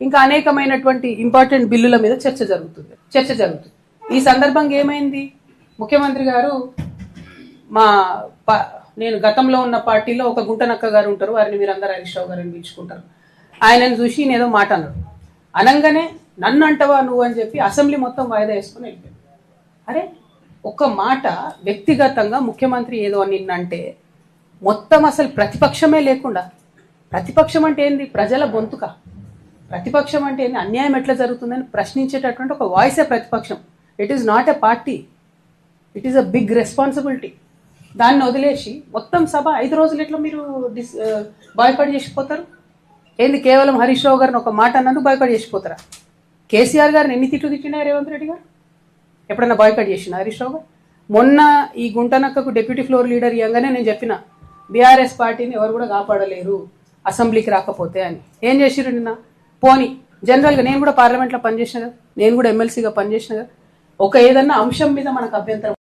ఇంకా అనేకమైనటువంటి ఇంపార్టెంట్ బిల్లుల మీద చర్చ జరుగుతుంది. ఈ సందర్భంగా ఏమైంది, ముఖ్యమంత్రి గారు నేను గతంలో ఉన్న పార్టీలో ఒక గుంటనక్క గారు ఉంటారు, వారిని మీరందరూ హరీష్ రావు గారిని పిలుచుకుంటారు. ఆయనను చూసి నేనేదో మాట అన్నాడు, అనగానే నన్ను అంటవా నువ్వు అని చెప్పి అసెంబ్లీ మొత్తం వాయిదా వేసుకుని వెళ్ళిపోయాడు. అరే ఒక మాట వ్యక్తిగతంగా ముఖ్యమంత్రి ఏదో నిన్నంటే మొత్తం అసలు ప్రతిపక్షమే లేకుండా, ప్రతిపక్షం అంటే ఏంది, ప్రజల గొంతుక, ప్రతిపక్షం అంటే ఏంది, అన్యాయం ఎట్లా జరుగుతుందని ప్రశ్నించేటటువంటి ఒక వాయిసే ప్రతిపక్షం. It is not a party, it is a big responsibility. దాన్ని వదిలేసి మొత్తం సభ 5 రోజులు ఎట్లా మీరు బాయ్కాట్ చేసిపోతారు? ఏంది, కేవలం హరీష్ రావు గారిని ఒక మాట అన్నందుకు బాయ్కాట్ చేసిపోతారా? కేసీఆర్ గారిని ఎన్ని తిట్టినా రేవంత్ రెడ్డి గారు ఎప్పుడన్నా బాయ్కాట్ చేసిన హరీష్ రావు గారు? మొన్న ఈ గుంటనక్కకు డిప్యూటీ ఫ్లోర్ లీడర్ ఇవ్వగానే నేను చెప్పిన, బీఆర్ఎస్ పార్టీని ఎవరు కూడా కాపాడలేరు అసెంబ్లీకి రాకపోతే అని. ఏం చేసిరు నిన్న? పోనీ జనరల్గా నేను కూడా పార్లమెంట్లో పనిచేసిన కదా, నేను కూడా ఎమ్మెల్సీగా పనిచేసిన కదా, ఒక ఏదన్నా అంశం మీద మనకు అభ్యంతరం